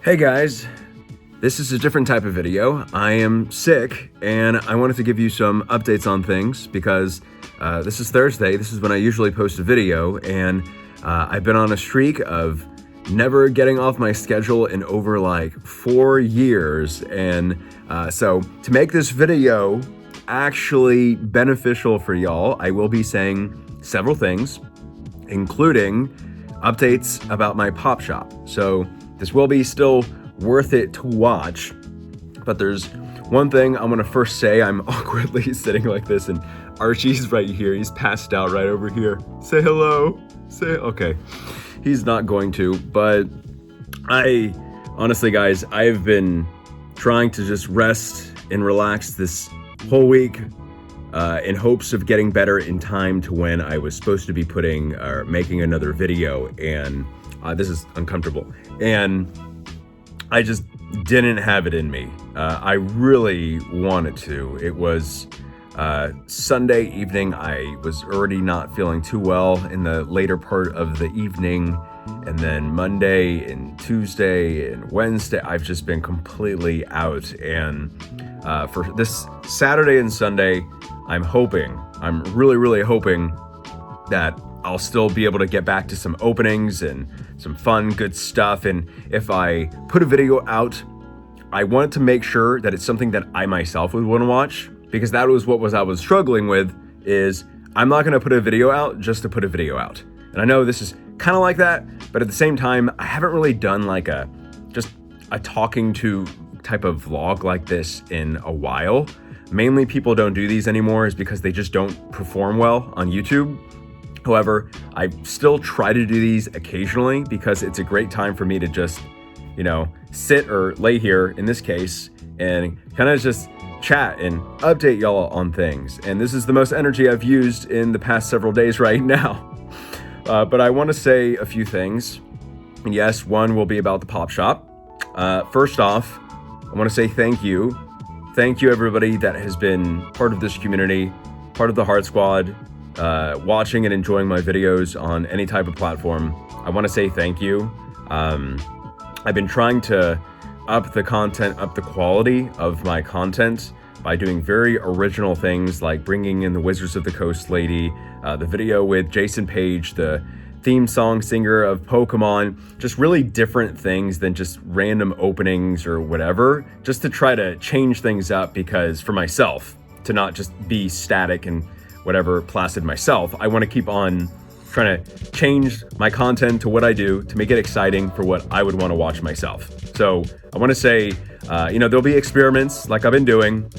Hey guys, this is a different type of video. I am sick and I wanted to give you some updates on things because this is Thursday. This is when I usually post a video, and I've been on a streak of never getting off my schedule in over like 4 years. And so to make this video actually beneficial for y'all, I will be saying several things, including updates about my pop shop. So this will be still worth it to watch, but there's one thing I want to first say. I'm awkwardly sitting like this, and Archie's right here. He's passed out right over here. Say hello. Okay. He's not going to, but honestly, guys, I've been trying to just rest and relax this whole week in hopes of getting better in time to when I was supposed to be making another video, and this is uncomfortable, and I just didn't have it in me. I really wanted to. It was Sunday evening. I was already not feeling too well in the later part of the evening, and then Monday and Tuesday and Wednesday, I've just been completely out. And for this Saturday and Sunday, I'm really hoping that I'll still be able to get back to some openings and some fun, good stuff. And if I put a video out, I wanted to make sure that it's something that I myself would want to watch, because that was I was struggling with, is I'm not going to put a video out just to put a video out. And I know this is kind of like that, but at the same time, I haven't really done like just a talking to type of vlog like this in a while. Mainly people don't do these anymore is because they just don't perform well on YouTube. However, I still try to do these occasionally because it's a great time for me to just, sit or lay here in this case and kind of just chat and update y'all on things. And this is the most energy I've used in the past several days right now. But I want to say a few things. And yes, one will be about the pop shop. First off, I want to say thank you. Thank you, everybody that has been part of this community, part of the Heart Squad, watching and enjoying my videos on any type of platform. I want to say thank you. I've been trying to up the quality of my content by doing very original things like bringing in the Wizards of the Coast lady, the video with Jason Page, the theme song singer of Pokemon, just really different things than just random openings or whatever, just to try to change things up, because for myself, to not just be static and whatever placid myself, I want to keep on trying to change my content to what I do to make it exciting for what I would want to watch myself. So I want to say, there'll be experiments like I've been doing,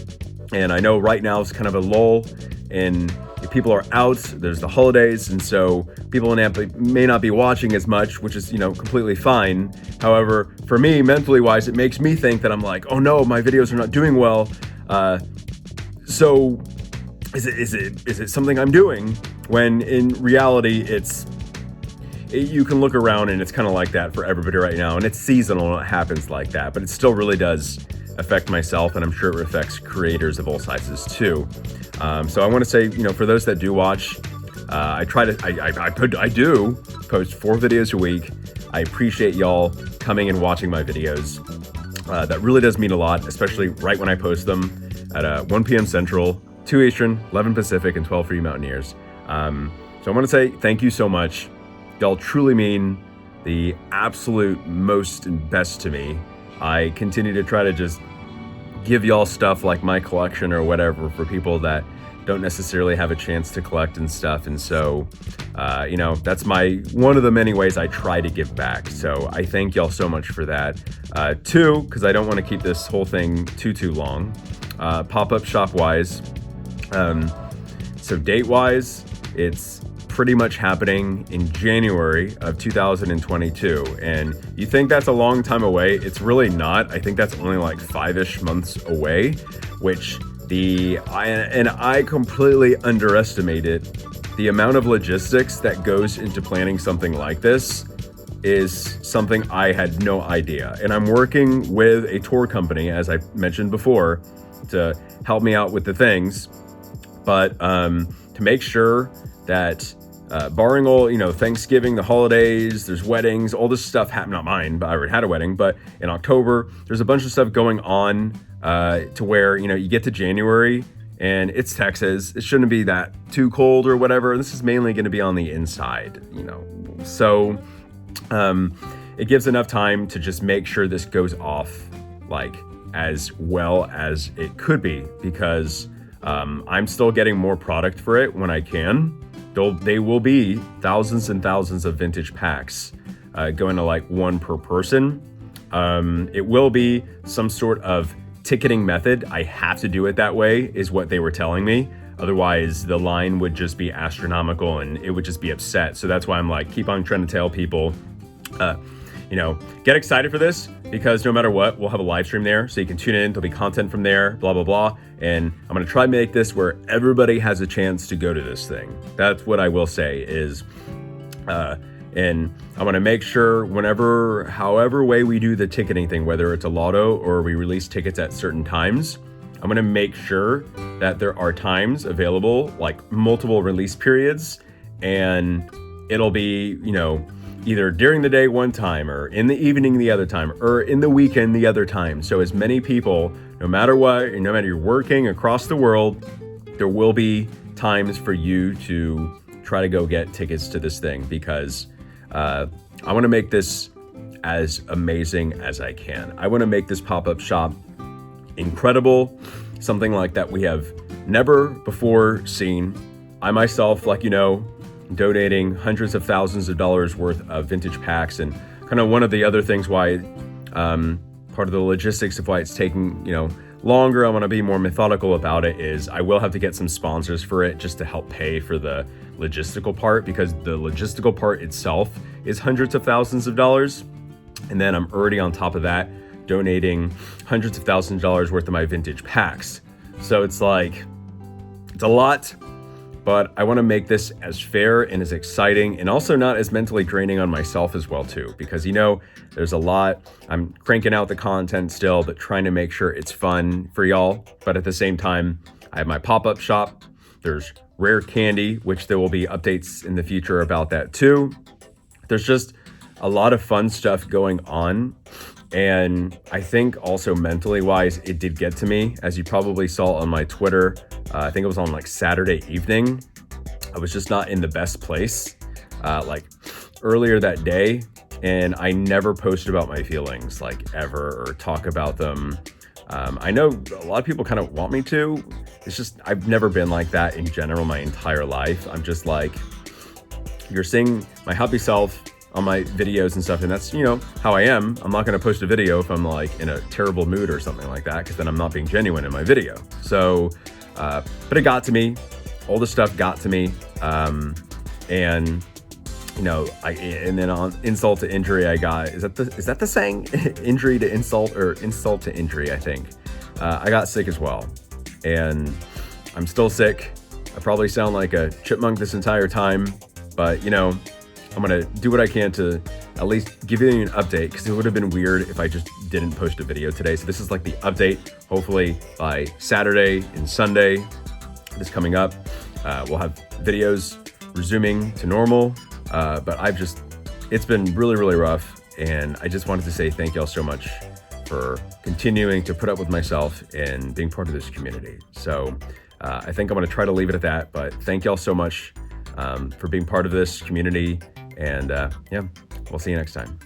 and I know right now it's kind of a lull and people are out, there's the holidays, and so people may not be watching as much, which is, completely fine. However, for me, mentally wise, it makes me think that I'm like, oh no, my videos are not doing well. So is it something I'm doing, when in reality you can look around and it's kind of like that for everybody right now, and it's seasonal and it happens like that, but it still really does affect myself, and I'm sure it affects creators of all sizes too. So I want to say, for those that do watch, I do post 4 videos a week. I appreciate y'all coming and watching my videos. That really does mean a lot, especially right when I post them at 1 p.m. Central, 2 Eastern, 11 Pacific, and 12 for you Mountaineers. So I want to say thank you so much. Y'all truly mean the absolute most and best to me. I continue to try to just give y'all stuff like my collection or whatever for people that don't necessarily have a chance to collect and stuff. And so, that's one of the many ways I try to give back. So I thank y'all so much for that. 2, because I don't want to keep this whole thing too long. Pop-up shop wise. So date wise, it's pretty much happening in January of 2022. And you think that's a long time away. It's really not. I think that's only like 5-ish months away, which I completely underestimated the amount of logistics that goes into planning something like this. Is something I had no idea. And I'm working with a tour company, as I mentioned before, to help me out with the things, but to make sure that barring all, Thanksgiving, the holidays, there's weddings, all this stuff happened. Not mine, but I already had a wedding. But in October, there's a bunch of stuff going on to where, you get to January and it's Texas. It shouldn't be that too cold or whatever. This is mainly going to be on the inside, So it gives enough time to just make sure this goes off like as well as it could be, because I'm still getting more product for it when I can. They will be thousands and thousands of vintage packs going to like one per person. It will be some sort of ticketing method. I have to do it that way, is what they were telling me. Otherwise, the line would just be astronomical and it would just be upset. So that's why I'm like, keep on trying to tell people, get excited for this, because no matter what, we'll have a live stream there. So you can tune in, there'll be content from there, blah, blah, blah. And I'm going to try and make this where everybody has a chance to go to this thing. That's what I will say is, and I want to make sure however way we do the ticketing thing, whether it's a lotto or we release tickets at certain times, I'm going to make sure that there are times available, like multiple release periods, and it'll be, either during the day one time, or in the evening the other time, or in the weekend the other time. So as many people, no matter what, no matter you're working across the world, there will be times for you to try to go get tickets to this thing, because I want to make this as amazing as I can. I want to make this pop-up shop incredible, something like that we have never before seen. I myself, donating hundreds of thousands of dollars worth of vintage packs, and kind of one of the other things why, part of the logistics of why it's taking, longer, I want to be more methodical about it, is I will have to get some sponsors for it just to help pay for the logistical part, because the logistical part itself is hundreds of thousands of dollars. And then I'm already on top of that donating hundreds of thousands of dollars worth of my vintage packs. So it's like, it's a lot. But I want to make this as fair and as exciting, and also not as mentally draining on myself as well too, because there's a lot. I'm cranking out the content still, but trying to make sure it's fun for y'all. But at the same time, I have my pop-up shop. There's rare candy, which there will be updates in the future about that too. There's just a lot of fun stuff going on. And I think also mentally wise, it did get to me, as you probably saw on my Twitter. I think it was on like Saturday evening. I was just not in the best place earlier that day. And I never posted about my feelings ever, or talk about them. I know a lot of people kind of want me to. It's just, I've never been like that in general my entire life. I'm just like, you're seeing my happy self on my videos and stuff, and that's how I am. I'm not going to post a video if I'm in a terrible mood or something like that, because then I'm not being genuine in my video. So but it got to me. All this stuff got to me, and and then on insult to injury, I got, is that the saying? Injury to insult, or insult to injury, I think. I got sick as well, and I'm still sick. I probably sound like a chipmunk this entire time, but I'm going to do what I can to at least give you an update, because it would have been weird if I just didn't post a video today. So this is the update. Hopefully by Saturday and Sunday, this coming up, we'll have videos resuming to normal. But it's been really, really rough. And I just wanted to say thank y'all so much for continuing to put up with myself and being part of this community. So I think I'm going to try to leave it at that. But thank y'all so much for being part of this community. And we'll see you next time.